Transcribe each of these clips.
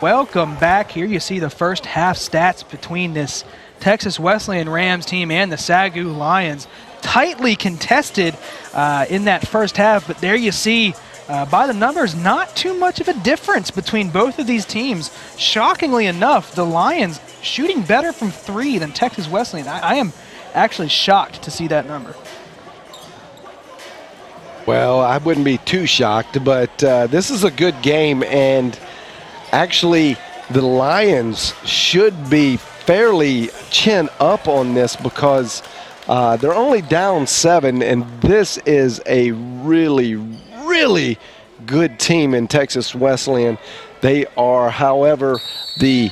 Welcome back. Here you see the first half stats between this Texas Wesleyan Rams team and the SAGU Lions. Tightly contested in that first half, but there you see by the numbers, not too much of a difference between both of these teams. Shockingly enough, the Lions shooting better from three than Texas Wesleyan. I am actually shocked to see that number. Well, I wouldn't be too shocked, but this is a good game, and actually the Lions should be fairly chin up on this because they're only down 7, and this is a really good team in Texas Wesleyan. They are, however, the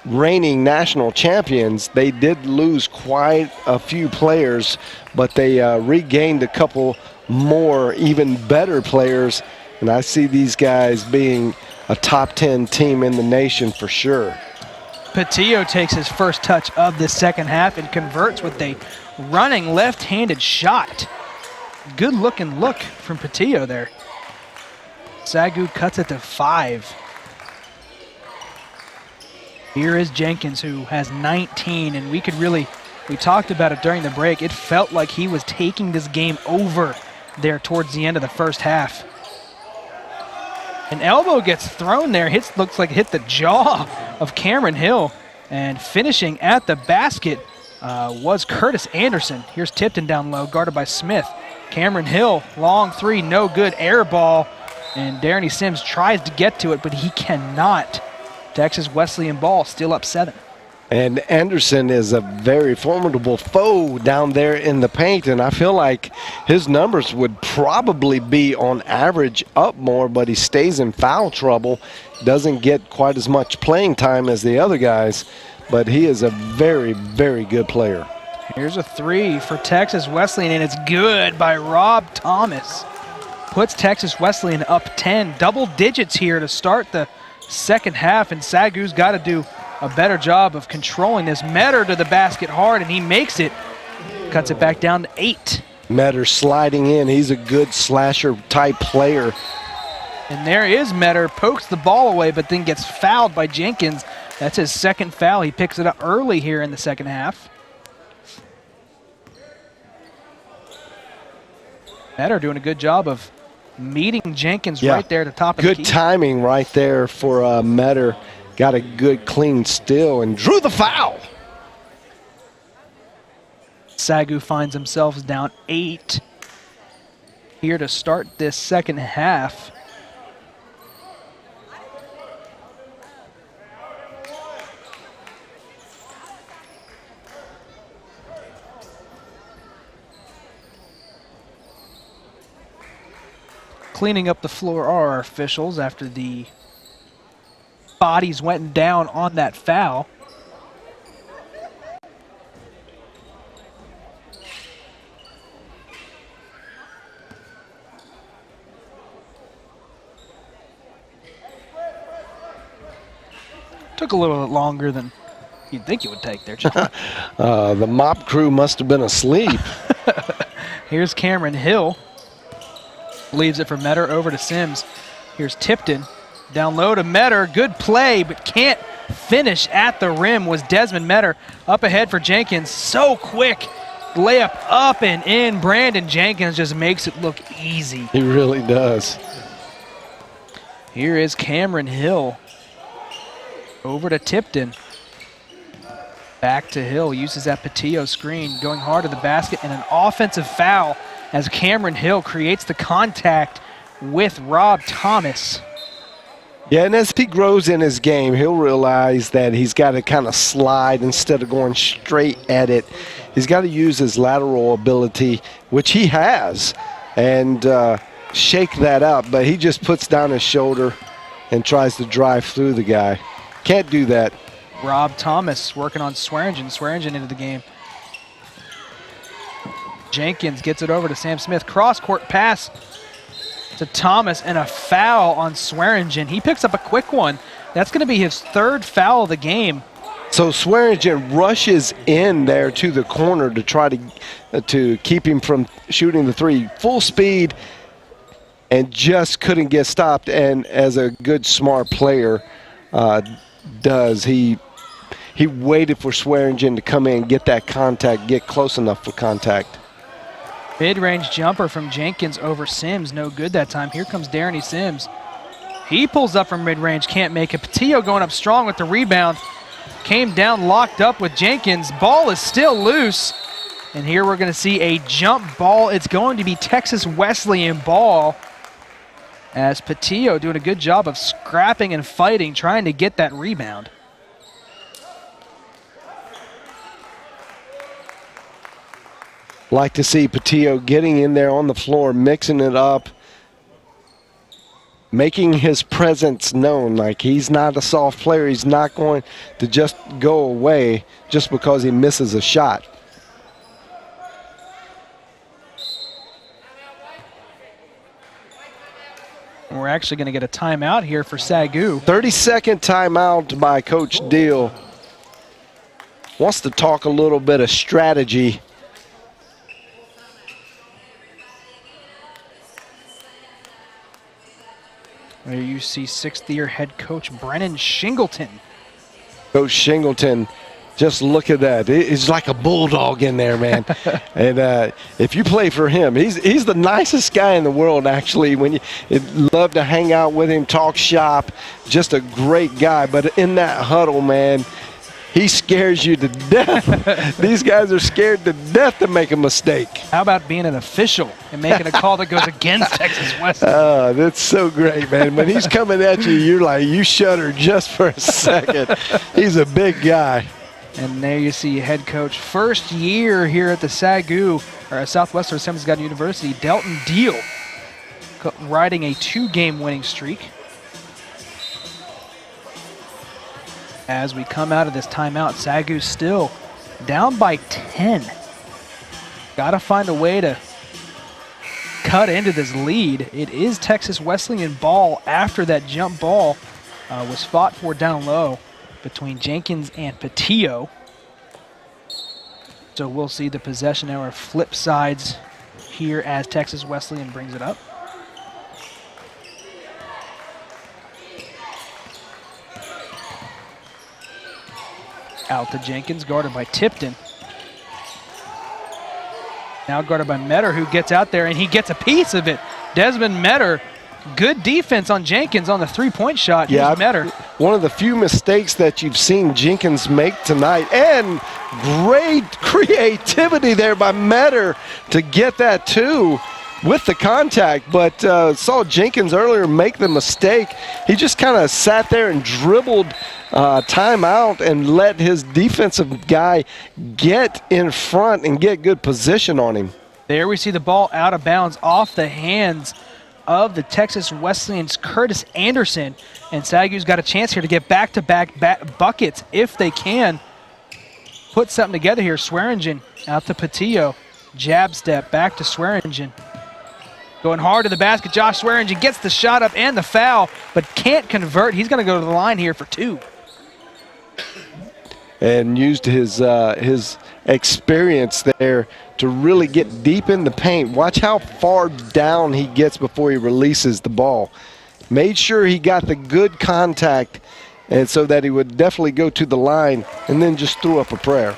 reigning national champions. They did lose quite a few players, but they regained a couple more even better players, and I see these guys being a top 10 team in the nation for sure. Patillo takes his first touch of the second half and converts with a running left-handed shot. Good looking look from Patillo there. SAGU cuts it to 5. Here is Jenkins, who has 19, and we talked about it during the break. It felt like he was taking this game over there towards the end of the first half. An elbow gets thrown there, looks like it hit the jaw of Cameron Hill, and finishing at the basket was Curtis Anderson. Here's Tipton down low, guarded by Smith. Cameron Hill, long three, no good, air ball, and Darren Sims tries to get to it, but he cannot. Texas Wesleyan ball, still up 7. And Anderson is a very formidable foe down there in the paint, and I feel like his numbers would probably be on average up more, but he stays in foul trouble, doesn't get quite as much playing time as the other guys, but he is a very good player. Here's a 3 for Texas Wesleyan, and it's good by Rob Thomas. Puts Texas Wesleyan up 10, double digits here to start the second half, and SAGU's got to do a better job of controlling this. Metter to the basket hard, and he makes it. Cuts it back down to 8. Metter sliding in. He's a good slasher type player. And there is Metter, pokes the ball away, but then gets fouled by Jenkins. That's his second foul. He picks it up early here in the second half. Metter doing a good job of meeting Jenkins right there at the top of the key. Good timing right there for Metter. Got a good clean steal and drew the foul. SAGU finds themselves down 8 here to start this second half. Cleaning up the floor are our officials after the bodies went down on that foul. Took a little bit longer than you'd think it would take there, John. The mop crew must have been asleep. Here's Cameron Hill. Leaves it for Metter over to Sims. Here's Tipton. Down low to Metter. Good play, but can't finish at the rim was Desmond Metter. Up ahead for Jenkins. So quick. Layup up and in. Brandon Jenkins just makes it look easy. He really does. Here is Cameron Hill. Over to Tipton. Back to Hill. Uses that Patillo screen. Going hard to the basket, and an offensive foul as Cameron Hill creates the contact with Rob Thomas. Yeah, and as he grows in his game, he'll realize that he's got to kind of slide instead of going straight at it. He's got to use his lateral ability, which he has, and shake that up. But he just puts down his shoulder and tries to drive through the guy. Can't do that. Rob Thomas working on Swearingen. Swearingen into the game. Jenkins gets it over to Sam Smith. Cross-court pass to Thomas, and a foul on Swearingen. He picks up a quick one. That's going to be his 3rd foul of the game. So Swearingen rushes in there to the corner to try to keep him from shooting the 3. Full speed, and just couldn't get stopped. And as a good, smart player, does. He waited for Swearingen to come in, get that contact, get close enough for contact. Mid-range jumper from Jenkins over Sims. No good that time. Here comes Darren Sims. He pulls up from mid-range, can't make it. Patillo going up strong with the rebound. Came down, locked up with Jenkins. Ball is still loose. And here we're going to see a jump ball. It's going to be Texas Wesleyan ball, as Patillo doing a good job of scrapping and fighting, trying to get that rebound. Like to see Patillo getting in there on the floor, mixing it up, making his presence known. Like, he's not a soft player. He's not going to just go away just because he misses a shot. We're actually going to get a timeout here for SAGU. 30-second timeout by Coach Deal. Wants to talk a little bit of strategy. There you see sixth-year head coach Brennan Shingleton. Coach Shingleton, just look at that. He's like a bulldog in there, man. And if you play for him, he's the nicest guy in the world, actually. When you love to hang out with him, talk shop, just a great guy. But in that huddle, man, he scares you to death. These guys are scared to death to make a mistake. How about being an official and making a call that goes against Texas Wesleyan? Oh, that's so great, man. When he's coming at you, you're like, you shudder just for a second. He's a big guy. And there you see head coach, first year here at the SAGU, or Southwestern Assembly God University, Delton Deal, riding a 2-game winning streak. As we come out of this timeout, SAGU still down by 10. Got to find a way to cut into this lead. It is Texas Wesleyan ball after that jump ball was fought for down low between Jenkins and Patillo. So we'll see the possession arrow flip sides here as Texas Wesleyan brings it up. Out to Jenkins, guarded by Tipton. Now guarded by Metter, who gets out there, and he gets a piece of it. Desmond Metter, good defense on Jenkins on the three-point shot. Yeah, Here's Metter. One of the few mistakes that you've seen Jenkins make tonight, and great creativity there by Metter to get that too with the contact, but saw Jenkins earlier make the mistake. He just kind of sat there and dribbled timeout and let his defensive guy get in front and get good position on him. There we see the ball out of bounds off the hands of the Texas Wesleyan's Curtis Anderson, and SAGU's got a chance here to get back-to-back buckets if they can put something together here. Swearingen out to Patillo, jab step back to Swearingen. Going hard to the basket, Josh Swearingen gets the shot up and the foul, but can't convert. He's going to go to the line here for 2. And used his experience there to really get deep in the paint. Watch how far down he gets before he releases the ball. Made sure he got the good contact, and so that he would definitely go to the line, and then just threw up a prayer.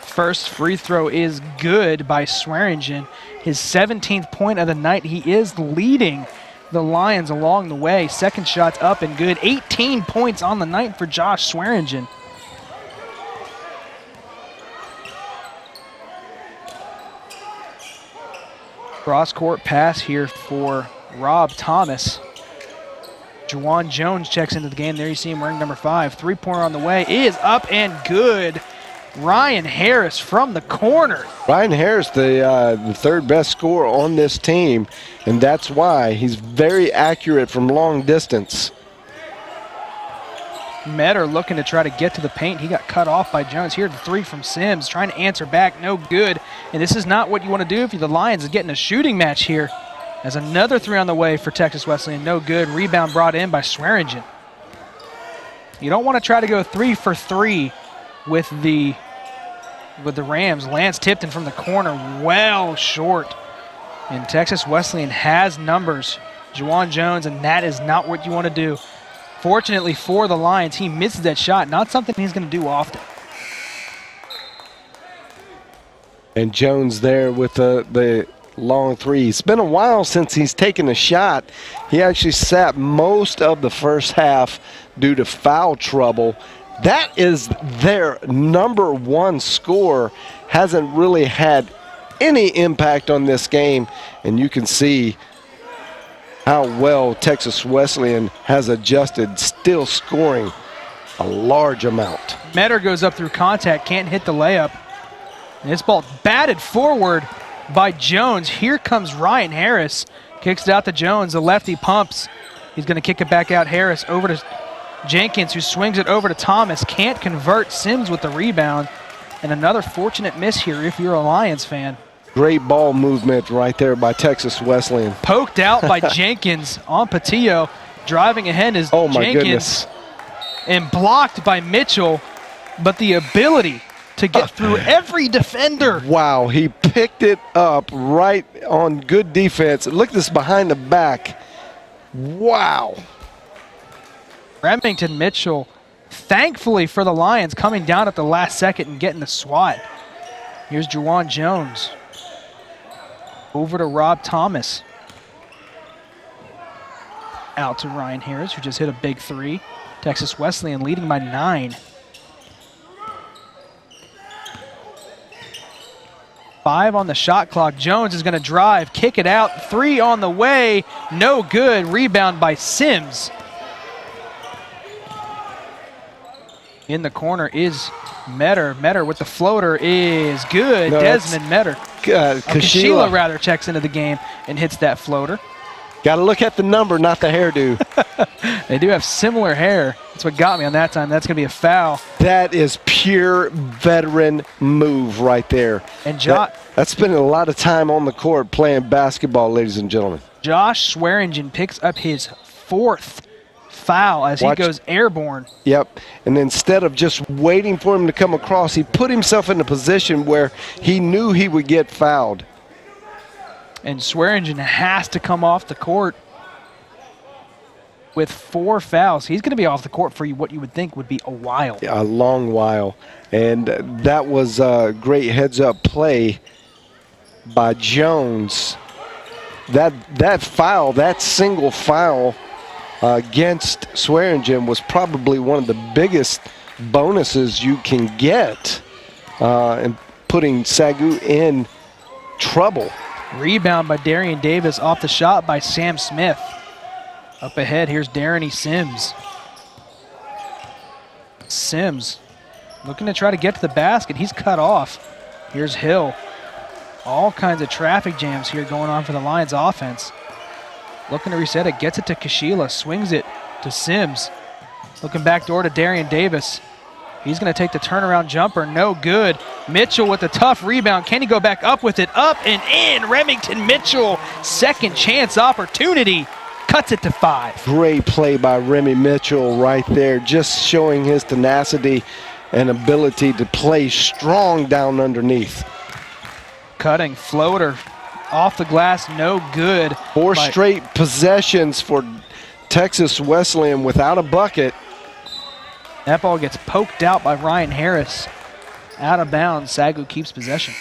First free throw is good by Swearingen. His 17th point of the night. He is leading the Lions along the way. Second shot's up and good. 18 points on the night for Josh Swearingen. Cross-court pass here for Rob Thomas. Juwan Jones checks into the game. There you see him wearing number 5. Three-pointer on the way is up and good. Ryan Harris from the corner. Ryan Harris, the third best scorer on this team, and that's why he's very accurate from long distance. Metter looking to try to get to the paint. He got cut off by Jones. Here the 3 from Sims, trying to answer back, no good. And this is not what you want to do if you're the Lions, is getting a shooting match here. As another 3 on the way for Texas Wesleyan, no good. Rebound brought in by Swearingen. You don't want to try to go 3 for 3 with the Rams. Lance Tipton from the corner, well short. And Texas Wesleyan has numbers. Juwan Jones, and that is not what you want to do. Fortunately for the Lions, he misses that shot. Not something he's going to do often. And Jones there with the long three. It's been a while since he's taken a shot. He actually sat most of the first half due to foul trouble. That is their number one score. Hasn't really had any impact on this game. And you can see how well Texas Wesleyan has adjusted, still scoring a large amount. Metter goes up through contact, can't hit the layup. And this ball batted forward by Jones. Here comes Ryan Harris. Kicks it out to Jones. The lefty pumps. He's going to kick it back out. Harris over to Jenkins, who swings it over to Thomas. Can't convert. Sims with the rebound. And another fortunate miss here if you're a Lions fan. Great ball movement right there by Texas Wesleyan. Poked out by Jenkins on Patillo. Driving ahead is Oh my Jenkins. goodness. And blocked by Mitchell. But the ability to get through every defender. Wow, he picked it up right on good defense. Look at this behind the back. Wow. Remington Mitchell, thankfully for the Lions, coming down at the last second and getting the swat. Here's Juwan Jones. Over to Rob Thomas. Out to Ryan Harris, who just hit a big three. Texas Wesleyan leading by 9. 5 on the shot clock. Jones is going to drive, kick it out. 3 on the way. No good. Rebound by Sims. In the corner is Metter. Metter with the floater is good. No, Desmond Metter. Kashila rather checks into the game and hits that floater. Got to look at the number, not the hairdo. They do have similar hair. That's what got me on that time. That's going to be a foul. That is pure veteran move right there. And that's spending a lot of time on the court playing basketball, ladies and gentlemen. Josh Swearingen picks up his 4th foul as he goes airborne. Yep. And instead of just waiting for him to come across, he put himself in a position where he knew he would get fouled. And Swearingen has to come off the court with 4 fouls. He's going to be off the court for what you would think would be a while. A long while. And that was a great heads-up play by Jones. That foul, that single foul against Swearingen was probably one of the biggest bonuses you can get in putting SAGU in trouble. Rebound by Darian Davis off the shot by Sam Smith. Up ahead, here's Darren Sims. Sims looking to try to get to the basket. He's cut off. Here's Hill. All kinds of traffic jams here going on for the Lions offense. Looking to reset it, gets it to Kashila, swings it to Sims. Looking back door to Darian Davis. He's going to take the turnaround jumper, no good. Mitchell with a tough rebound. Can he go back up with it? Up and in. Remington Mitchell, second chance opportunity. Cuts it to 5. Great play by Remy Mitchell right there, just showing his tenacity and ability to play strong down underneath. Cutting floater off the glass, no good. 4 straight possessions for Texas Wesleyan without a bucket. That ball gets poked out by Ryan Harris. Out of bounds, SAGU keeps possession.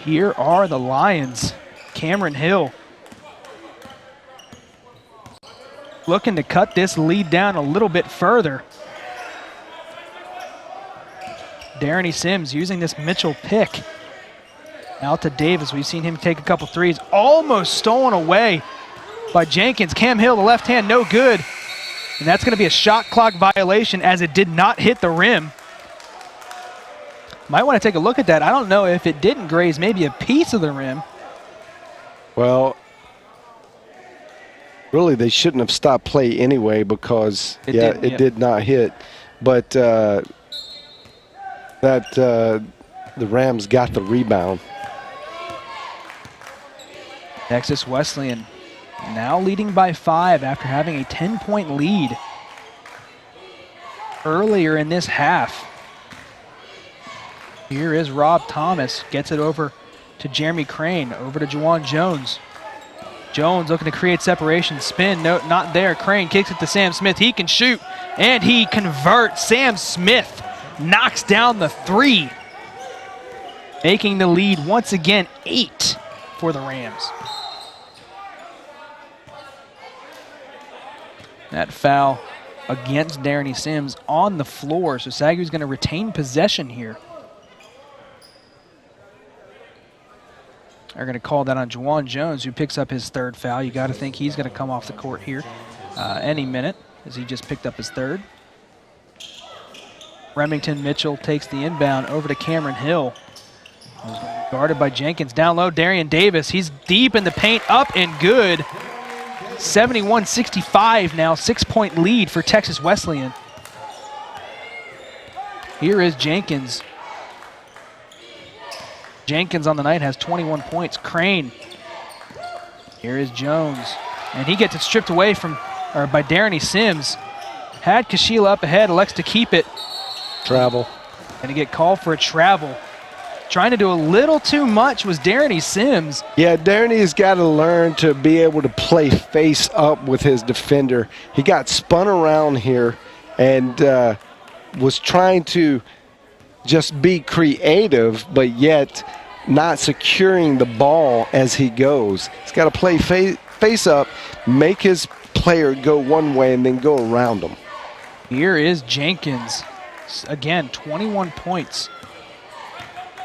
Here are the Lions. Cameron Hill looking to cut this lead down a little bit further. Darren Sims using this Mitchell pick. Out to Davis. We've seen him take a couple threes. Almost stolen away by Jenkins. Cam Hill, the left hand, no good. And that's going to be a shot clock violation as it did not hit the rim. Might want to take a look at that. I don't know if it didn't graze maybe a piece of the rim. Well, really, they shouldn't have stopped play anyway because, it did not hit. But the Rams got the rebound. Texas Wesleyan now leading by 5 after having a 10-point lead earlier in this half. Here is Rob Thomas, gets it over to Jeremy Crane, over to Juwan Jones. Jones looking to create separation, spin, no, not there. Crane kicks it to Sam Smith, he can shoot, and he converts. Sam Smith knocks down the 3, making the lead once again 8 for the Rams. That foul against Darren Sims on the floor, so SAGU's going to retain possession here. They're going to call that on Juwan Jones, who picks up his 3rd foul. You got to think he's going to come off the court here any minute, as he just picked up his 3rd. Remington Mitchell takes the inbound over to Cameron Hill. Guarded by Jenkins. Down low, Darian Davis. He's deep in the paint, up and good. 71-65 now, 6-point lead for Texas Wesleyan. Here is Jenkins. Jenkins on the night has 21 points. Crane. Here is Jones. And he gets it stripped away by Darren Sims. Had Kashila up ahead, elects to keep it. Travel. Going to get called for a travel. Trying to do a little too much was Darren Sims. Yeah, Darren's got to learn to be able to play face up with his defender. He got spun around here and was trying to just be creative, but yet not securing the ball as he goes. He's got to play face up, make his player go one way, and then go around him. Here is Jenkins. Again, 21 points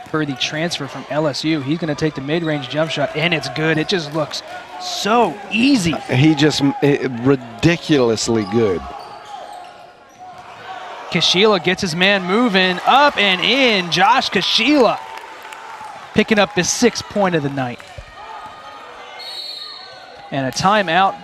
for the transfer from LSU. He's going to take the mid-range jump shot, and it's good. It just looks so easy. He just ridiculously good. Kashila gets his man moving, up and in. Josh Kashila picking up his 6th point of the night. And a timeout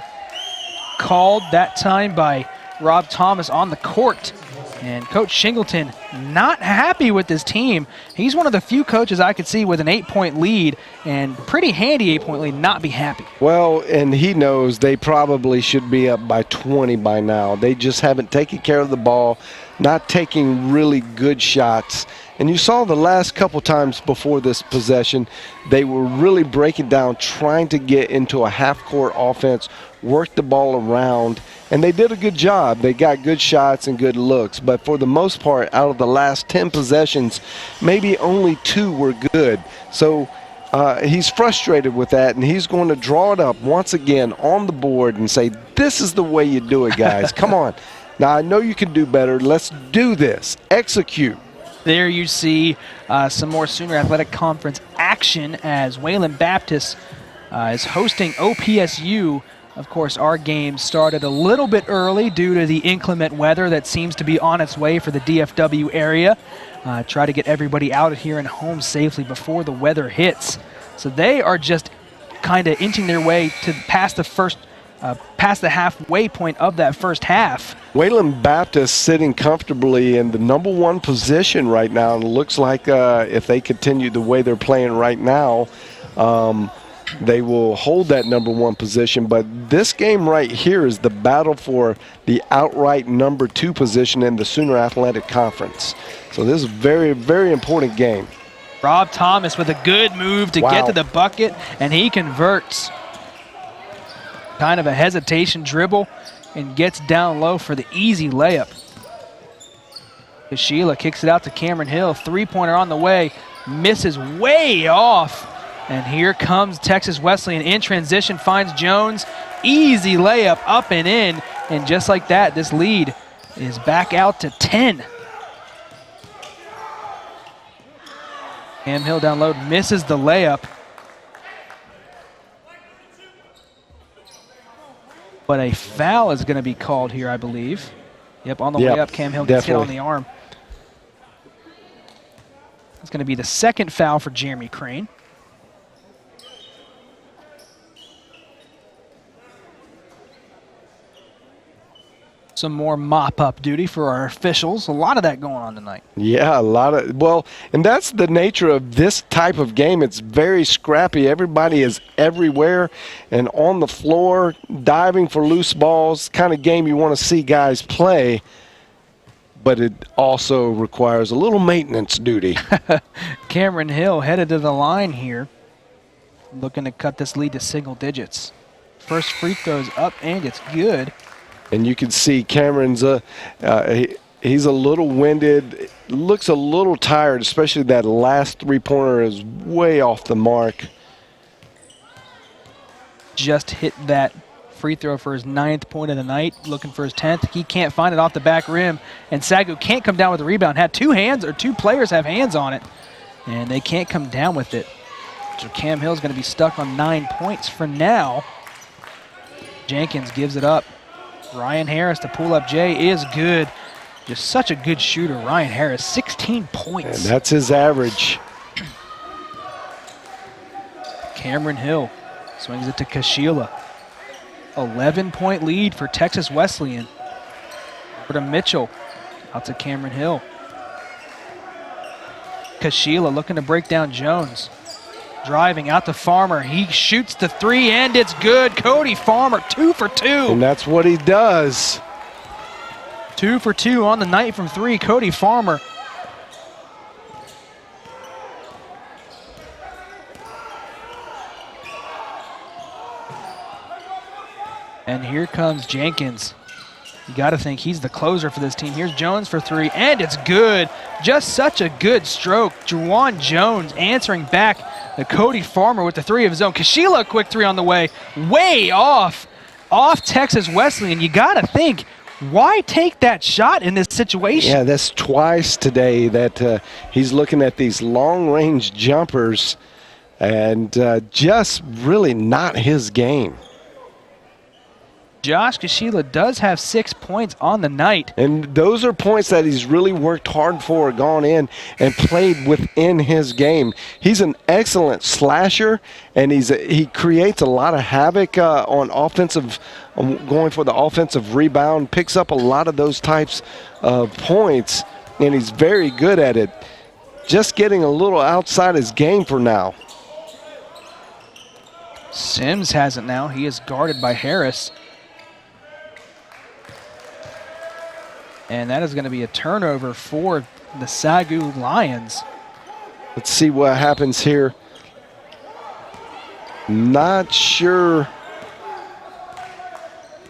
called that time by Rob Thomas on the court. And Coach Shingleton not happy with this team. He's one of the few coaches I could see with an 8-point lead, and pretty handy 8-point lead, not be happy. Well, and he knows they probably should be up by 20 by now. They just haven't taken care of the ball, not taking really good shots. And you saw the last couple times before this possession, they were really breaking down, trying to get into a half-court offense, work the ball around, and they did a good job. They got good shots and good looks, but for the most part, out of the last 10 possessions, maybe only 2 were good. So he's frustrated with that, and he's going to draw it up once again on the board and say, this is the way you do it, guys. Come on. Now, I know you can do better. Let's do this. Execute. There you see some more Sooner Athletic Conference action as Wayland Baptist is hosting OPSU. Of course, our game started a little bit early due to the inclement weather that seems to be on its way for the DFW area. Try to get everybody out of here and home safely before the weather hits. So they are just kind of inching their way to past the halfway point of that first half. Wayland Baptist sitting comfortably in the number 1 position right now, and it looks like if they continue the way they're playing right now, they will hold that number 1 position. But this game right here is the battle for the outright number 2 position in the Sooner Athletic Conference. So this is a very, very important game. Rob Thomas with a good move to get to the bucket, and he converts. Kind of a hesitation dribble and gets down low for the easy layup. Kashila kicks it out to Cameron Hill. 3-pointer on the way, misses way off. And here comes Texas Wesleyan in transition, finds Jones. Easy layup up and in. And just like that, this lead is back out to 10. Cam Hill down low, misses the layup. But a foul is going to be called here, I believe. Yep, on the way up, Cam Hill gets hit on the arm. It's going to be the 2nd foul for Jeremy Crane. Some more mop-up duty for our officials. A lot of that going on tonight. Yeah, a lot of, well, and that's the nature of this type of game. It's very scrappy. Everybody is everywhere and on the floor, diving for loose balls, kind of game you want to see guys play, but it also requires a little maintenance duty. Cameron Hill headed to the line here, looking to cut this lead to single digits. First free throw's up, and it's good. And you can see Cameron's he's a little winded, looks a little tired, especially that last three-pointer is way off the mark. Just hit that free throw for his 9th point of the night, looking for his 10th. He can't find it off the back rim, and SAGU can't come down with the rebound. Had two players have hands on it, and they can't come down with it. So Cam Hill's going to be stuck on 9 points for now. Jenkins gives it up. Ryan Harris, the pull-up J is good. Just such a good shooter, Ryan Harris, 16 points. And that's his average. Cameron Hill swings it to Kashila. 11-point lead for Texas Wesleyan. Over to Mitchell, out to Cameron Hill. Kashila looking to break down Jones. Driving out to Farmer. He shoots the three, and it's good. Cody Farmer, 2 for 2. And that's what he does. 2 for 2 on the night from 3, Cody Farmer. And here comes Jenkins. You got to think he's the closer for this team. Here's Jones for 3, and it's good. Just such a good stroke. Juwan Jones answering back the Cody Farmer with the 3 of his own. Kashila, a quick 3 on the way. Way off Texas Wesleyan. You got to think, why take that shot in this situation? Yeah, that's twice today that he's looking at these long-range jumpers and just really not his game. Josh Kashila does have 6 points on the night. And those are points that he's really worked hard for, gone in and played within his game. He's an excellent slasher, and he creates a lot of havoc on offensive, going for the offensive rebound, picks up a lot of those types of points, and he's very good at it. Just getting a little outside his game for now. Sims has it now. He is guarded by Harris. And that is going to be a turnover for the SAGU Lions. Let's see what happens here. Not sure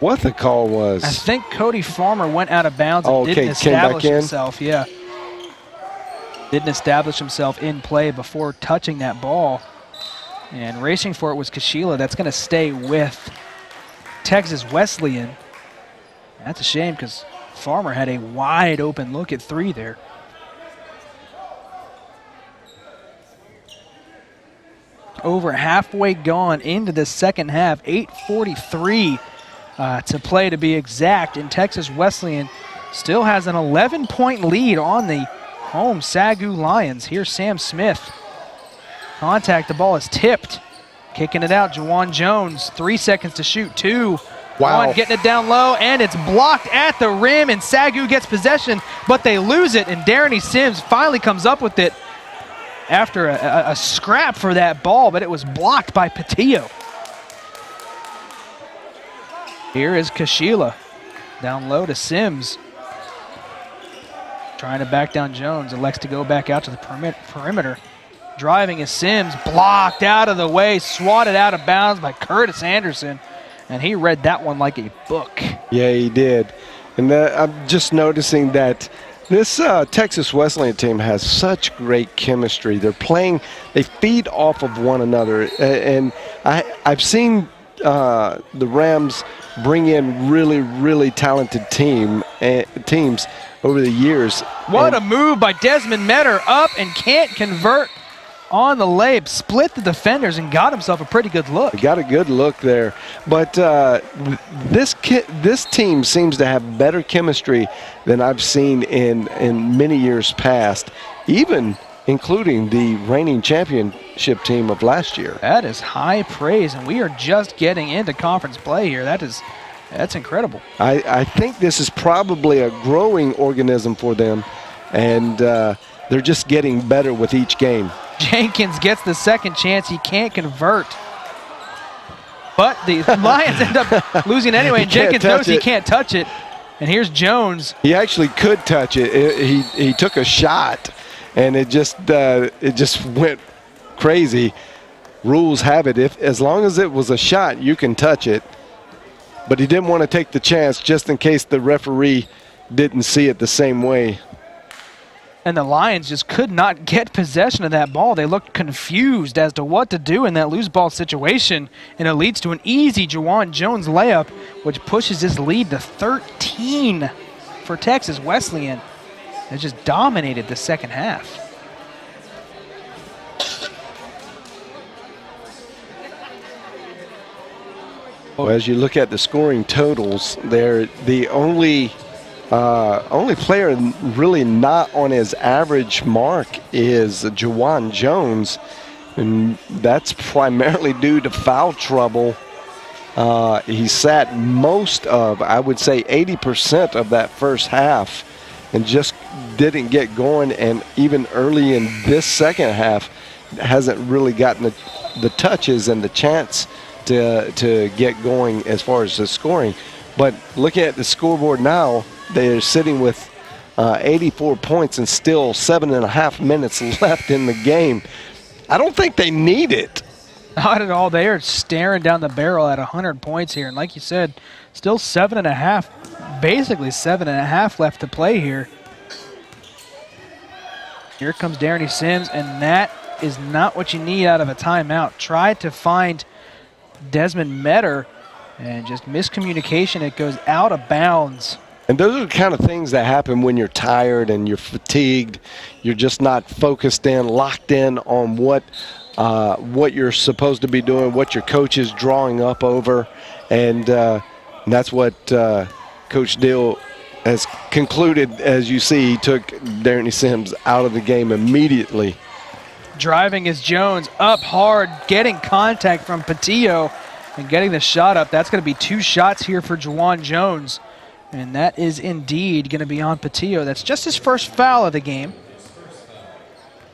what the call was. I think Cody Farmer went out of bounds and okay, didn't establish himself. Yeah. Didn't establish himself in play before touching that ball. And racing for it was Kashila. That's going to stay with Texas Wesleyan. That's a shame because Farmer had a wide open look at 3 there. Over halfway gone into the second half, 8:43 to play to be exact, and Texas Wesleyan still has an 11-point lead on the home SAGU Lions. Here's Sam Smith. Contact, the ball is tipped. Kicking it out, Juwan Jones, 3 seconds to shoot, 2. Wow. One getting it down low, and it's blocked at the rim, and SAGU gets possession, but they lose it, and Darren Sims finally comes up with it after a scrap for that ball, but it was blocked by Patillo. Here is Kashila, down low to Sims. Trying to back down Jones, elects to go back out to the perimeter. Driving is Sims, blocked out of the way, swatted out of bounds by Curtis Anderson. And he read that one like a book. Yeah, he did. And I'm just noticing that this Texas Wesleyan team has such great chemistry. They're playing, they feed off of one another. And I've seen the Rams bring in really, really talented teams over the years. What a move by Desmond Metter, up and can't convert on the layup, split the defenders and got himself a pretty good look. He got a good look there. But this team seems to have better chemistry than I've seen in many years past, even including the reigning championship team of last year. That is high praise, and we are just getting into conference play here. That is That's incredible. I think this is probably a growing organism for them, and they're just getting better with each game. Jenkins gets the second chance. He can't convert. But the Lions end up losing anyway, and Jenkins knows he can't touch it. And here's Jones. He actually could touch it. He took a shot, and it just went crazy. Rules have it, as long as it was a shot, you can touch it. But he didn't want to take the chance just in case the referee didn't see it the same way. And the Lions just could not get possession of that ball. They looked confused as to what to do in that loose ball situation, and it leads to an easy Juwan Jones layup, which pushes his lead to 13 for Texas Wesleyan. They just dominated the second half. Well, as you look at the scoring totals, they're the only player really not on his average mark is Juwan Jones, and that's primarily due to foul trouble. He sat most of, I would say 80% of that first half and just didn't get going, and even early in this second half hasn't really gotten the touches and the chance to get going as far as the scoring. But looking at the scoreboard now, they're sitting with 84 points and still 7.5 minutes left in the game. I don't think they need it. Not at all. They are staring down the barrel at 100 points here. And like you said, still 7.5, basically 7.5 left to play here. Here comes Darren Sims, and that is not what you need out of a timeout. Try to find Desmond Metter, and just miscommunication. It goes out of bounds. And those are the kind of things that happen when you're tired and you're fatigued. You're just not focused in, locked in on what you're supposed to be doing, what your coach is drawing up over. And that's what Coach Dill has concluded. As you see, he took Darren Sims out of the game immediately. Driving is Jones, up hard, getting contact from Patillo and getting the shot up. That's going to be 2 shots here for Juwan Jones. And that is indeed going to be on Patillo. That's just his first foul of the game.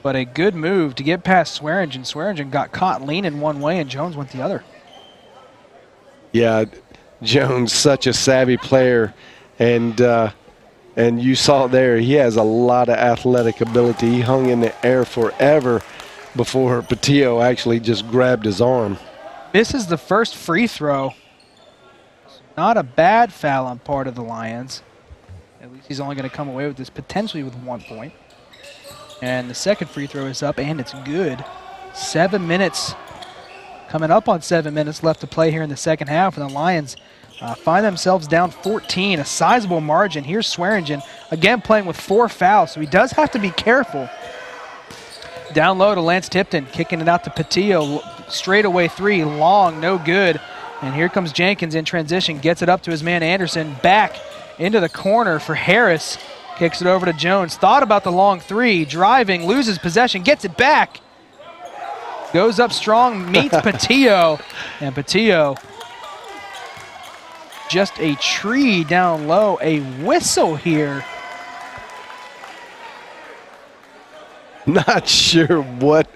But a good move to get past Swearingen. Swearingen got caught leaning one way, and Jones went the other. Yeah, Jones, such a savvy player. And you saw there, he has a lot of athletic ability. He hung in the air forever before Patillo actually just grabbed his arm. This is the first free throw. Not a bad foul on part of the Lions. At least he's only going to come away with this potentially with 1 point. And the second free throw is up, and it's good. 7 minutes, coming up on 7 minutes left to play here in the second half, and the Lions find themselves down 14, a sizable margin. Here's Swearingen, again playing with 4 fouls, so he does have to be careful. Down low to Lance Tipton, kicking it out to Patillo. Straightaway 3, long, no good. And here comes Jenkins in transition, gets it up to his man Anderson, back into the corner for Harris. Kicks it over to Jones. Thought about the long 3, driving, loses possession, gets it back. Goes up strong, meets Patillo. And Patillo, just a tree down low, a whistle here. Not sure what.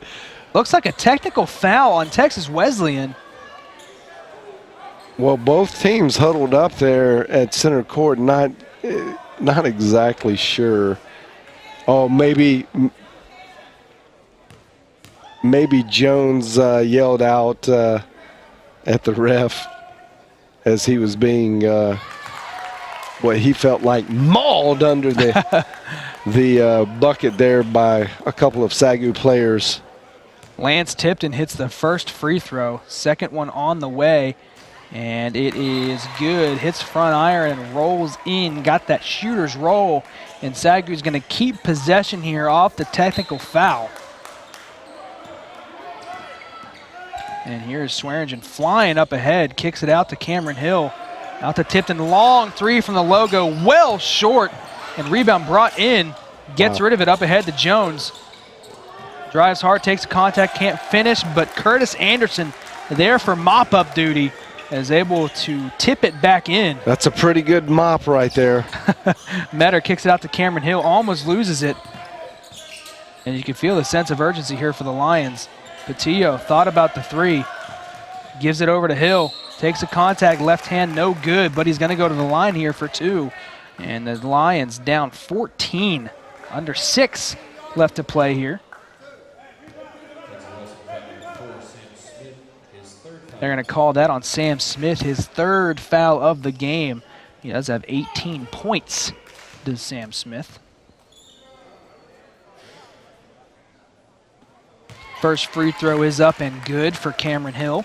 Looks like a technical foul on Texas Wesleyan. Well, both teams huddled up there at center court, not exactly sure. Oh, maybe Jones yelled out at the ref as he was being what he felt like mauled under the bucket there by a couple of SAGU players. Lance Tipton hits the first free throw, second one on the way, and it is good. Hits front iron and rolls in, got that shooter's roll, and SAGU's going to keep possession here off the technical foul. And here's Swearingen flying up ahead, kicks it out to Cameron Hill. Out to Tipton, long 3 from the logo, well short, and rebound brought in. Gets rid of it up ahead to Jones. Drives hard, takes contact, can't finish, but Curtis Anderson there for mop-up duty. is able to tip it back in. That's a pretty good mop right there. Metter kicks it out to Cameron Hill, almost loses it. And you can feel the sense of urgency here for the Lions. Patillo thought about the three, gives it over to Hill, takes a contact, left hand, no good, but he's going to go to the line here for two. And the Lions down 14, under 6 left to play here. They're going to call that on Sam Smith, his third foul of the game. He does have 18 points, does Sam Smith. First free throw is up and good for Cameron Hill.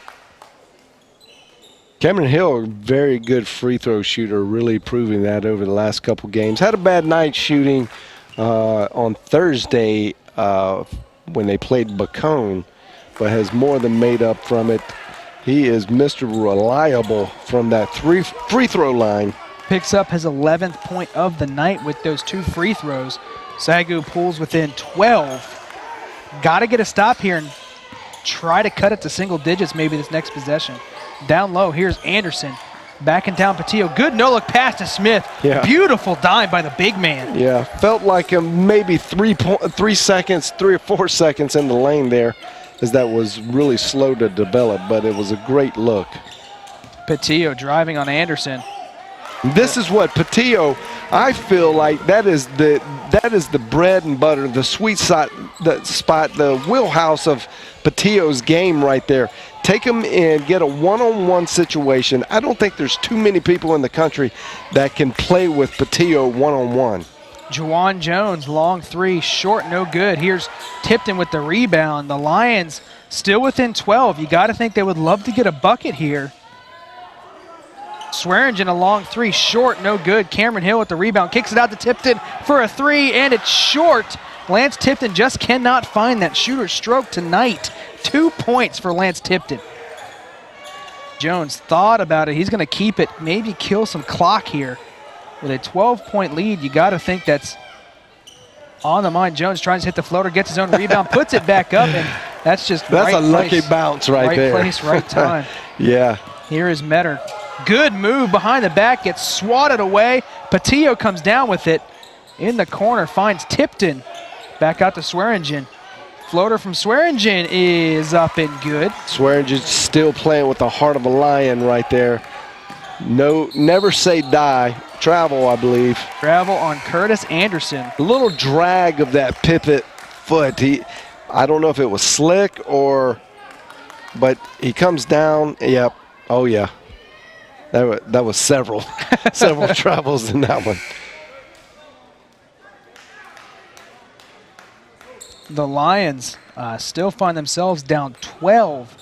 Cameron Hill, very good free throw shooter, really proving that over the last couple games. Had a bad night shooting on Thursday when they played Bacone, but has more than made up from it. He is Mr. Reliable from that free throw line. Picks up his 11th point of the night with those 2 free throws. SAGU pulls within 12. Got to get a stop here and try to cut it to single digits maybe this next possession. Down low, here's Anderson. Back in town, Patillo. Good no-look pass to Smith. Yeah. Beautiful dime by the big man. Yeah, felt like maybe 3 or 4 seconds in the lane there, as that was really slow to develop, but it was a great look. Patillo driving on Anderson. This is what Patillo, I feel like that is the bread and butter, the sweet spot, the wheelhouse of Patillo's game right there. Take him in, get a one-on-one situation. I don't think there's too many people in the country that can play with Patillo one-on-one. Juwan Jones, long three, short, no good. Here's Tipton with the rebound. The Lions still within 12. You got to think they would love to get a bucket here. Swearingen, a long three, short, no good. Cameron Hill with the rebound, kicks it out to Tipton for a three, and it's short. Lance Tipton just cannot find that shooter's stroke tonight. 2 points for Lance Tipton. Jones thought about it. He's going to keep it, maybe kill some clock here. With a 12-point lead, you got to think that's on the mind. Jones tries to hit the floater, gets his own rebound, puts it back up, and that's just that's right a lucky bounce right there. Right place, right time. Yeah. Here is Metter. Good move behind the back, gets swatted away. Patillo comes down with it. In the corner, finds Tipton. Back out to Swearingen. Floater from Swearingen is up and good. Swearingen's still playing with the heart of a lion right there. No, never say die. Travel, I believe. Travel on Curtis Anderson. A little drag of that pivot foot. I don't know if it was slick but he comes down. Yep. Oh, yeah. That was several travels in that one. The Lions still find themselves down 12,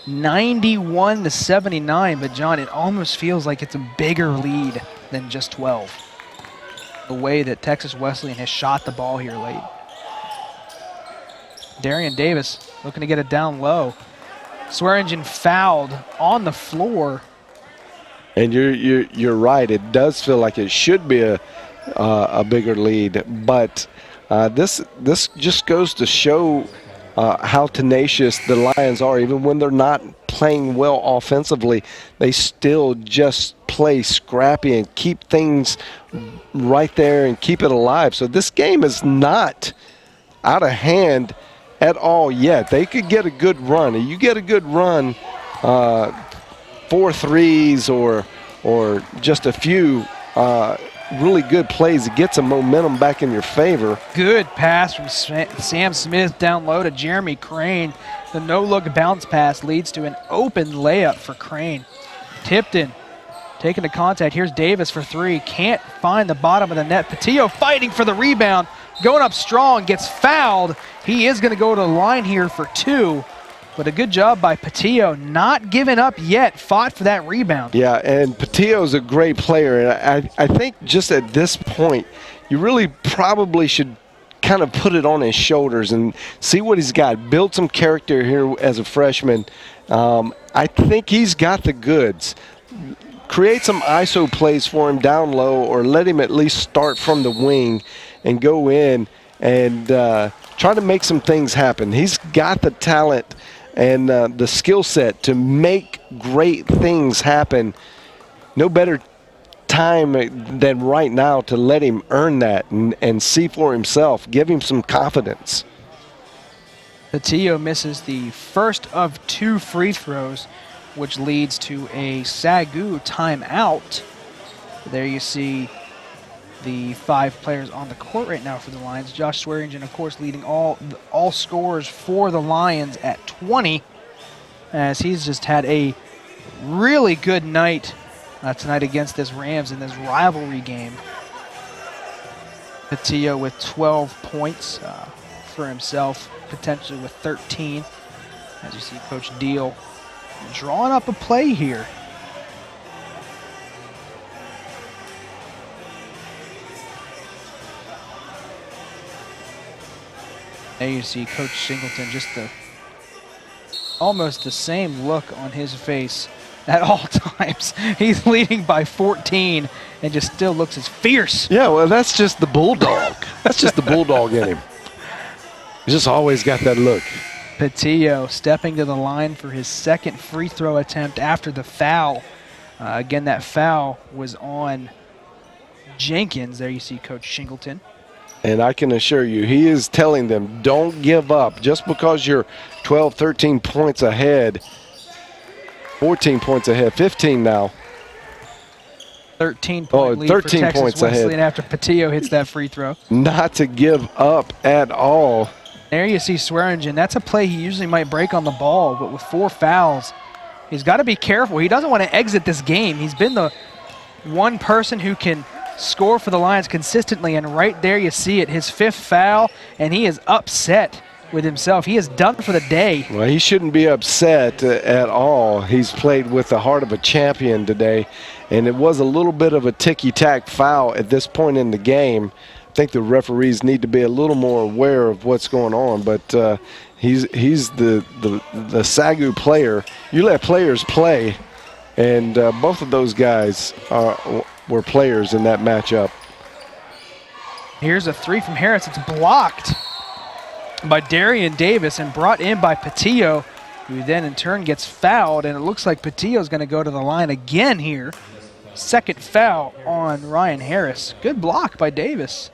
91-79. But, John, it almost feels like it's a bigger lead than just 12. The way that Texas Wesleyan has shot the ball here late. Darian Davis looking to get it down low. Swearingen fouled on the floor. And you're right. It does feel like it should be a bigger lead, but this just goes to show how tenacious the Lions are. Even when they're not playing well offensively, they still just play scrappy and keep things right there and keep it alive. So this game is not out of hand at all yet. They could get a good run. You get a good run, 4 threes or just a few really good plays to get some momentum back in your favor. Good pass from Sam Smith down low to Jeremy Crane. The no-look bounce pass leads to an open layup for Crane. Tipton taking the contact. Here's Davis for three. Can't find the bottom of the net. Patillo fighting for the rebound. Going up strong, gets fouled. He is going to go to the line here for two. But a good job by Patillo, not giving up yet, fought for that rebound. Yeah, and Patillo's a great player. And I think just at this point, you really probably should kind of put it on his shoulders and see what he's got. Build some character here as a freshman. I think he's got the goods. Create some ISO plays for him down low, or let him at least start from the wing and go in and try to make some things happen. He's got the talent and the skill set to make great things happen. No better time than right now to let him earn that and see for himself, give him some confidence. Patillo misses the first of 2 free throws, which leads to a SAGU timeout. There you see the 5 players on the court right now for the Lions. Josh Swearingen, of course, leading all scorers for the Lions at 20, as he's just had a really good night tonight against this Rams in this rivalry game. Patillo with 12 points for himself, potentially with 13. As you see Coach Deal drawing up a play here. There you see Coach Singleton, just almost the same look on his face at all times. He's leading by 14 and just still looks as fierce. Yeah, well, that's just the bulldog. That's just the bulldog in him. He's just always got that look. Patillo stepping to the line for his second free throw attempt after the foul. Again, that foul was on Jenkins. There you see Coach Singleton. And I can assure you, he is telling them, don't give up. Just because you're 12, 13 points ahead, 14 points ahead, 15 now. 13-point lead 13 for Texas points Wesleyan ahead. after Patillo hits that free throw. Not to give up at all. There you see Swearingen. That's a play he usually might break on the ball, but with 4 fouls, he's got to be careful. He doesn't want to exit this game. He's been the one person who can score for the Lions consistently, and right there you see it, his 5th foul, and he is upset with himself. He is done for the day. Well, he shouldn't be upset at all. He's played with the heart of a champion today, and it was a little bit of a ticky-tack foul at this point in the game. I think the referees need to be a little more aware of what's going on, but he's the SAGU player. You let players play, and both of those guys were players in that matchup. Here's a 3 from Harris. It's blocked by Darian Davis and brought in by Patillo, who then in turn gets fouled, and it looks like Patillo's going to go to the line again here. Second foul on Ryan Harris. Good block by Davis.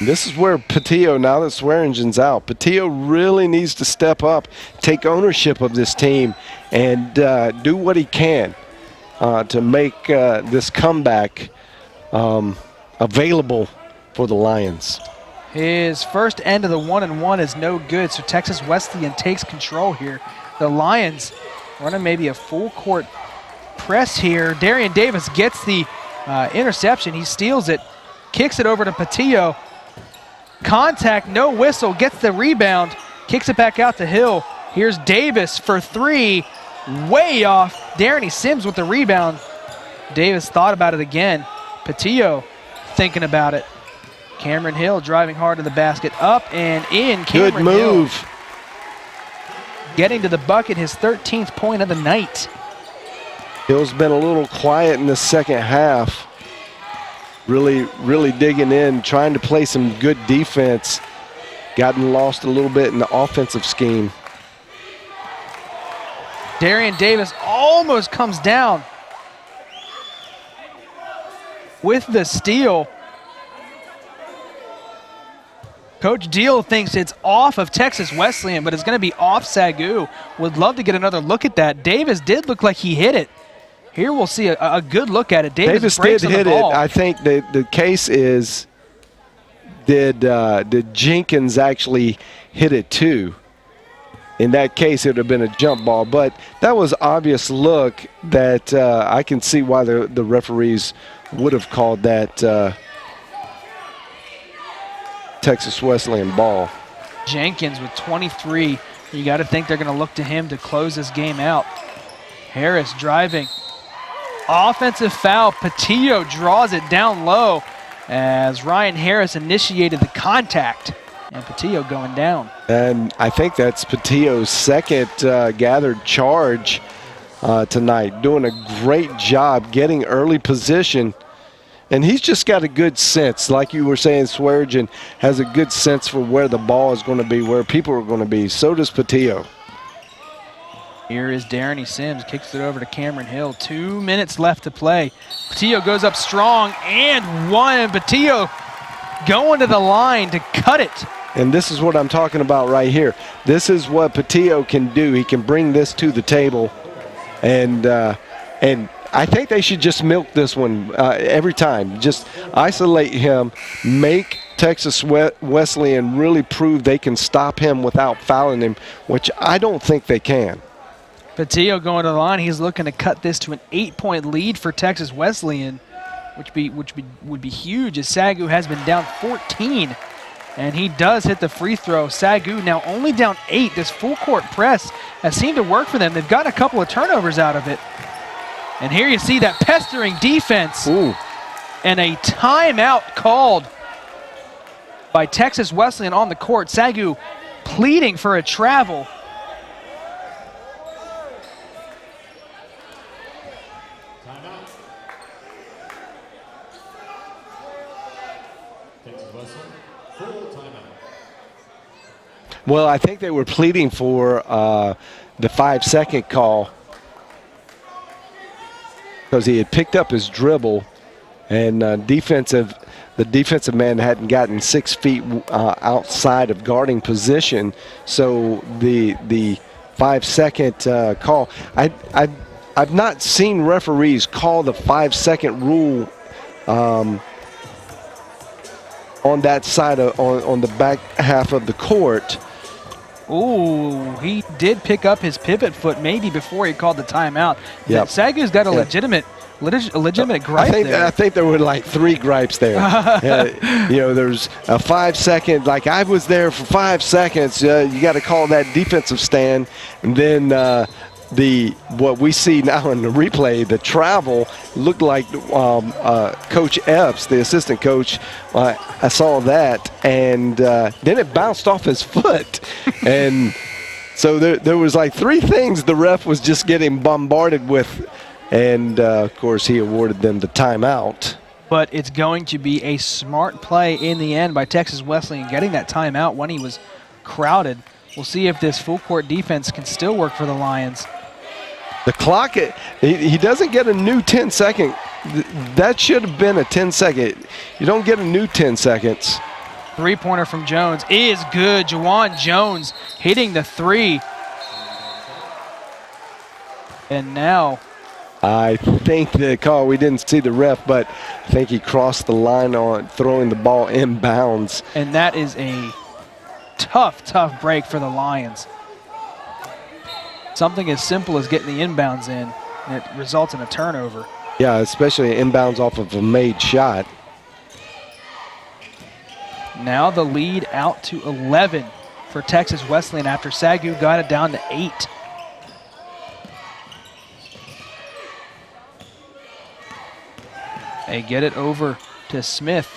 This is where Patillo, now that Swearingen's out, Patillo really needs to step up, take ownership of this team, and do what he can to make this comeback available for the Lions. His first end of the 1-and-1 is no good, so Texas Wesleyan takes control here. The Lions running maybe a full court press here. Darian Davis gets the interception. He steals it, kicks it over to Patillo. Contact, no whistle, gets the rebound, kicks it back out to Hill. Here's Davis for 3, way off. Darren Sims with the rebound. Davis thought about it again. Patillo thinking about it. Cameron Hill driving hard to the basket, up and in. Cameron Good move. Hill getting to the bucket, his 13th point of the night. Hill's been a little quiet in the second half. Really digging in, trying to play some good defense. Gotten lost a little bit in the offensive scheme. Darian Davis almost comes down with the steal. Coach Deal thinks it's off of Texas Wesleyan, but it's going to be off SAGU. Would love to get another look at that. Davis did look like he hit it. Here we'll see a good look at it. Davis did hit it. I think the case is, did Jenkins actually hit it too? In that case, it would have been a jump ball. But that was obvious look that I can see why the referees would have called that Texas Wesleyan ball. Jenkins with 23. You got to think they're going to look to him to close this game out. Harris driving. Offensive foul. Patillo draws it down low as Ryan Harris initiated the contact. And Patillo going down. And I think that's Patillo's second gathered charge tonight. Doing a great job getting early position And he's just got a good sense. Like you were saying, Swearigan has a good sense for where the ball is going to be, where people are going to be. So does Patillo. Here is Darren Sims, kicks it over to Cameron Hill. 2 minutes left to play. Patillo goes up strong and one. Patillo going to the line to cut it. And this is what I'm talking about right here. This is what Patillo can do. He can bring this to the table. And I think they should just milk this one every time. Just isolate him, make Texas Wesleyan really prove they can stop him without fouling him, which I don't think they can. Patillo going to the line. He's looking to cut this to an 8-point lead for Texas Wesleyan, which would be huge as SAGU has been down 14. And he does hit the free throw. SAGU now only down 8. This full court press has seemed to work for them. They've got a couple of turnovers out of it. And here you see that pestering defense. Ooh. And a timeout called by Texas Wesleyan on the court. SAGU pleading for a travel. Well, I think they were pleading for the 5-second call because he had picked up his dribble, and the defensive man hadn't gotten 6 feet outside of guarding position. So the 5-second call. I've not seen referees call the 5-second rule on that side on the back half of the court. Ooh, he did pick up his pivot foot maybe before he called the timeout. Yep. SAGU's got a legitimate gripe there. I think there were like 3 gripes there. There's a 5-second, like I was there for 5 seconds. You got to call that defensive stand. And then what we see now in the replay, the travel looked like Coach Epps, the assistant coach. I saw that, and then it bounced off his foot. And so there was like 3 things the ref was just getting bombarded with. And, of course, he awarded them the timeout. But it's going to be a smart play in the end by Texas Wesleyan getting that timeout when he was crowded. We'll see if this full court defense can still work for the Lions. The clock, he doesn't get a new 10-second. That should have been a 10-second. You don't get a new 10 seconds. Three-pointer from Jones is good. Juwan Jones hitting the 3. And now I think the call, we didn't see the ref, but I think he crossed the line on throwing the ball inbounds. And that is a tough break for the Lions. Something as simple as getting the inbounds in, and it results in a turnover. Yeah, especially inbounds off of a made shot. Now the lead out to 11 for Texas Wesleyan after SAGU got it down to 8. They get it over to Smith.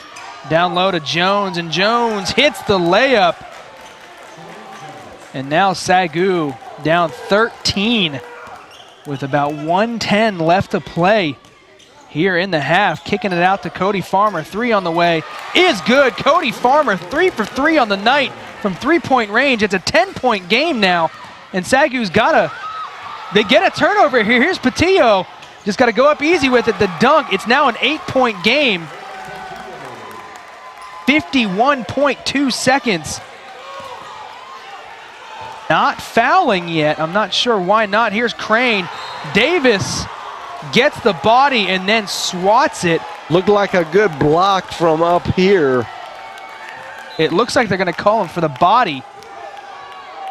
Down low to Jones, and Jones hits the layup. And now SAGU down 13 with about 1:10 left to play here in the half. Kicking it out to Cody Farmer. 3 on the way is good. Cody Farmer 3 for 3 on the night from 3-point range. It's a 10-point game now, and SAGU's they get a turnover here. Here's Patillo. Just got to go up easy with it. The dunk. It's now an 8-point game. 51.2 seconds. Not fouling yet. I'm not sure why not. Here's Crane. Davis gets the body and then swats it. Looked like a good block from up here. It looks like they're going to call him for the body.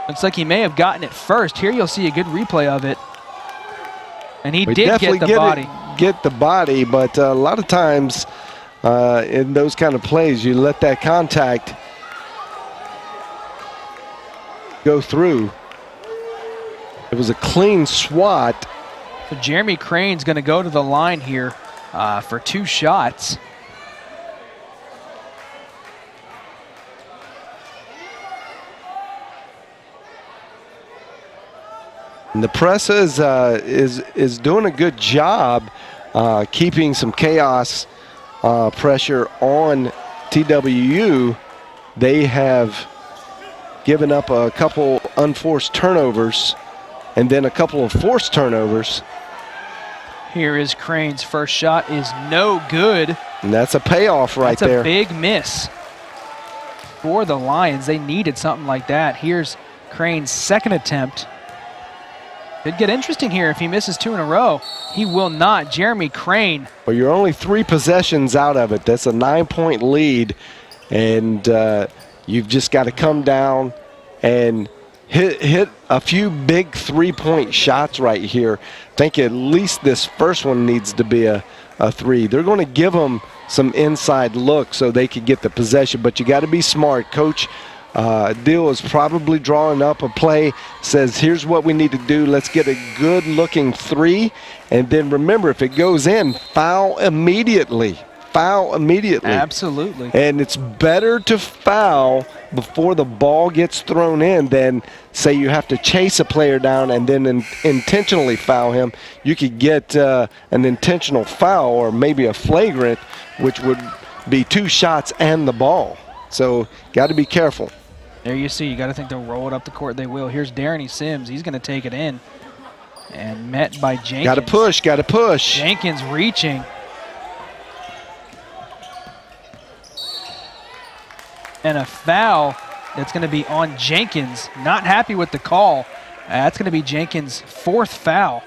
Looks like he may have gotten it first. Here you'll see a good replay of it. And he did get the body. Get the body, but a lot of times in those kind of plays, you let that contact go through. It was a clean swat. So Jeremy Crane's going to go to the line here for 2 shots. And the press is doing a good job keeping some chaos pressure on TWU. They have given up a couple unforced turnovers and then a couple of forced turnovers. Here is Crane's first shot is no good. And that's a payoff right there. That's a big miss for the Lions. They needed something like that. Here's Crane's second attempt. Could get interesting here if he misses 2 in a row. He will not. Jeremy Crane. Well, you're only 3 possessions out of it. That's a 9-point lead. And you've just got to come down and hit a few big 3-point shots right here. I think at least this first one needs to be a 3. They're going to give them some inside look so they could get the possession, but you got to be smart. Coach Deal is probably drawing up a play, says here's what we need to do. Let's get a good looking 3, and then remember, if it goes in, foul immediately. Foul immediately. Absolutely. And it's better to foul before the ball gets thrown in than say you have to chase a player down and then intentionally foul him. You could get an intentional foul or maybe a flagrant, which would be 2 shots and the ball. So got to be careful. There you see, you got to think they'll roll it up the court. They will. Here's Darren Sims. He's going to take it in. And met by Jenkins. Got to push, got to push. Jenkins reaching. And a foul that's going to be on Jenkins. Not happy with the call. That's going to be Jenkins' 4th foul.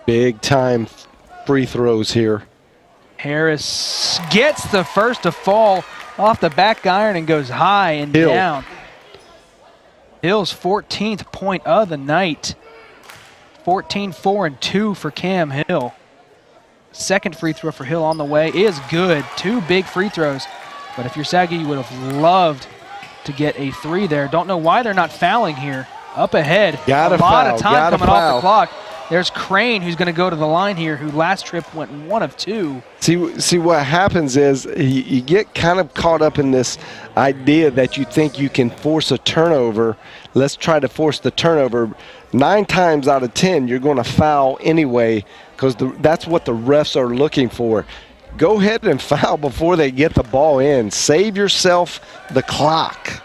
Big time free throws here. Harris gets the first to fall off the back iron and goes high and down. Hill's 14th point of the night. 14, 4, and 2 for Cam Hill. Second free throw for Hill on the way is good. 2 big free throws. But if you're SAGU, you would have loved to get a 3 there. Don't know why they're not fouling here. Up ahead. Got a lot of time coming foul. off the clock. There's Crane, who's going to go to the line here, who last trip went 1 of 2. See what happens is you get kind of caught up in this idea that you think you can force a turnover. Let's try to force the turnover. 9 times out of 10, you're going to foul anyway because that's what the refs are looking for. Go ahead and foul before they get the ball in. Save yourself the clock.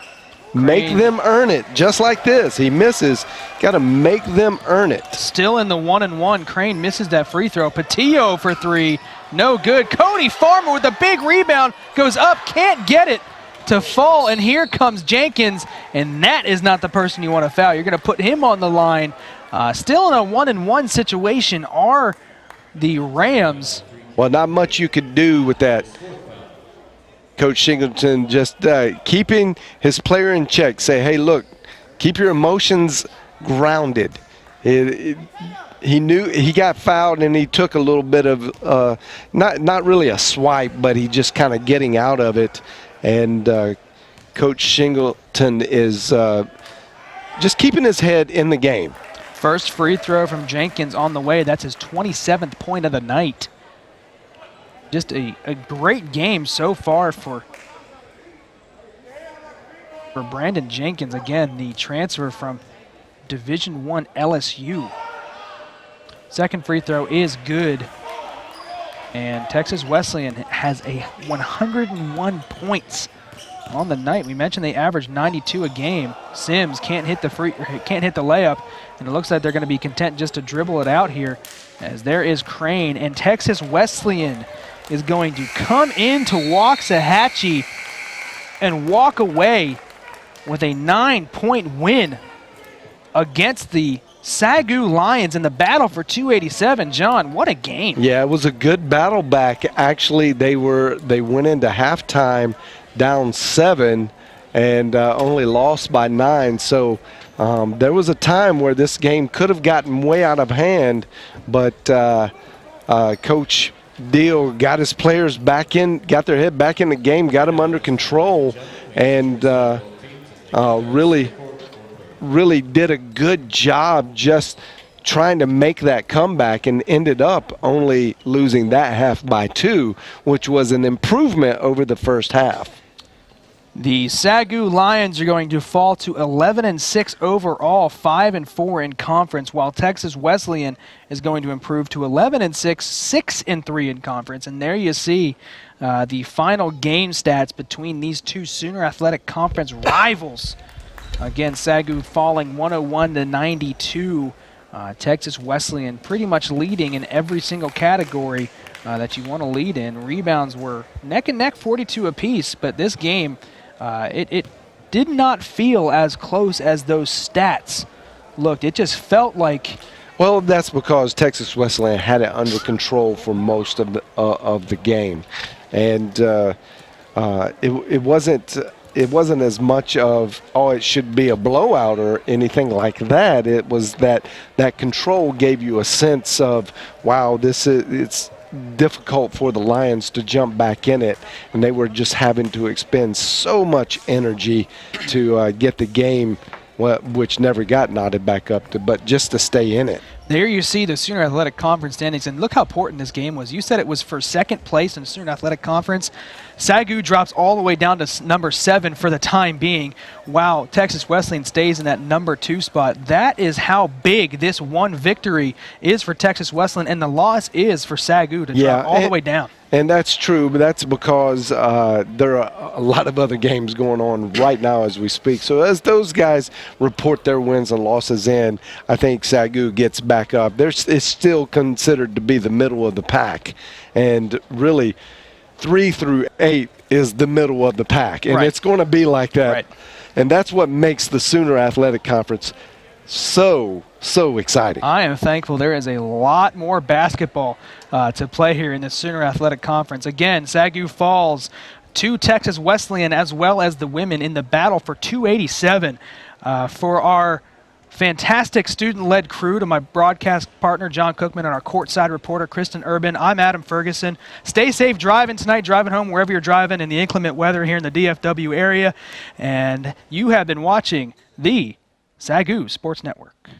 Make them earn it, just like this. He misses. Got to make them earn it. Still in the 1-and-1. Crane misses that free throw. Patillo for 3. No good. Cody Farmer with a big rebound. Goes up. Can't get it to fall. And here comes Jenkins. And that is not the person you want to foul. You're going to put him on the line. Still in a 1-and-1 situation are the Rams. Well, not much you could do with that. Coach Singleton just keeping his player in check. Say, hey, look, keep your emotions grounded. He knew he got fouled and he took a little bit of, not really a swipe, but he just kind of getting out of it. And Coach Singleton is just keeping his head in the game. First free throw from Jenkins on the way. That's his 27th point of the night. Just a great game so far for Brandon Jenkins. Again, the transfer from Division I LSU. Second free throw is good. And Texas Wesleyan has a 101 points on the night. We mentioned they average 92 a game. Sims can't hit the layup, and it looks like they're going to be content just to dribble it out here, as there is Crane, and Texas Wesleyan is going to come into Waxahachie and walk away with a 9-point win against the SAGU Lions in the battle for 287. John, what a game. Yeah, it was a good battle back. Actually, they went into halftime down 7 and only lost by 9. So there was a time where this game could have gotten way out of hand, but Coach Deal got his players back in, got their head back in the game, got them under control, and really did a good job just trying to make that comeback, and ended up only losing that half by 2, which was an improvement over the first half. The SAGU Lions are going to fall to 11-6 overall, 5-4 in conference, while Texas Wesleyan is going to improve to 11-6, 6-3 in conference. And there you see the final game stats between these two Sooner Athletic Conference rivals. Again, SAGU falling 101-92. Texas Wesleyan pretty much leading in every single category that you want to lead in. Rebounds were neck and neck, 42 apiece, but this game, it did not feel as close as those stats looked. It just felt like... Well, that's because Texas Wesleyan had it under control for most of the game. And it wasn't as much of, oh, it should be a blowout or anything like that. It was that control gave you a sense of, wow, it's difficult for the Lions to jump back in it, and they were just having to expend so much energy to get the game, which never got knotted back up, but just to stay in it. There you see the Sooner Athletic Conference standings, and look how important this game was. You said it was for second place in Sooner Athletic Conference. SAGU drops all the way down to number 7 for the time being, while Texas Wesleyan stays in that number 2 spot. That is how big this one victory is for Texas Wesleyan, and the loss is for SAGU to drop all the way down. And that's true, but that's because there are a lot of other games going on right now as we speak. So as those guys report their wins and losses in, I think SAGU gets back up. It's still considered to be the middle of the pack. And really, 3 through 8 is the middle of the pack. And it's going to be like that. Right. And that's what makes the Sooner Athletic Conference so exciting. I am thankful there is a lot more basketball to play here in the Sooner Athletic Conference. Again, SAGU falls to Texas Wesleyan as well as the women in the battle for 287. For our fantastic student-led crew, to my broadcast partner, John Cookman, and our courtside reporter, Kristen Urban, I'm Adam Ferguson. Stay safe driving tonight, driving home wherever you're driving in the inclement weather here in the DFW area. And you have been watching the SAGU Sports Network.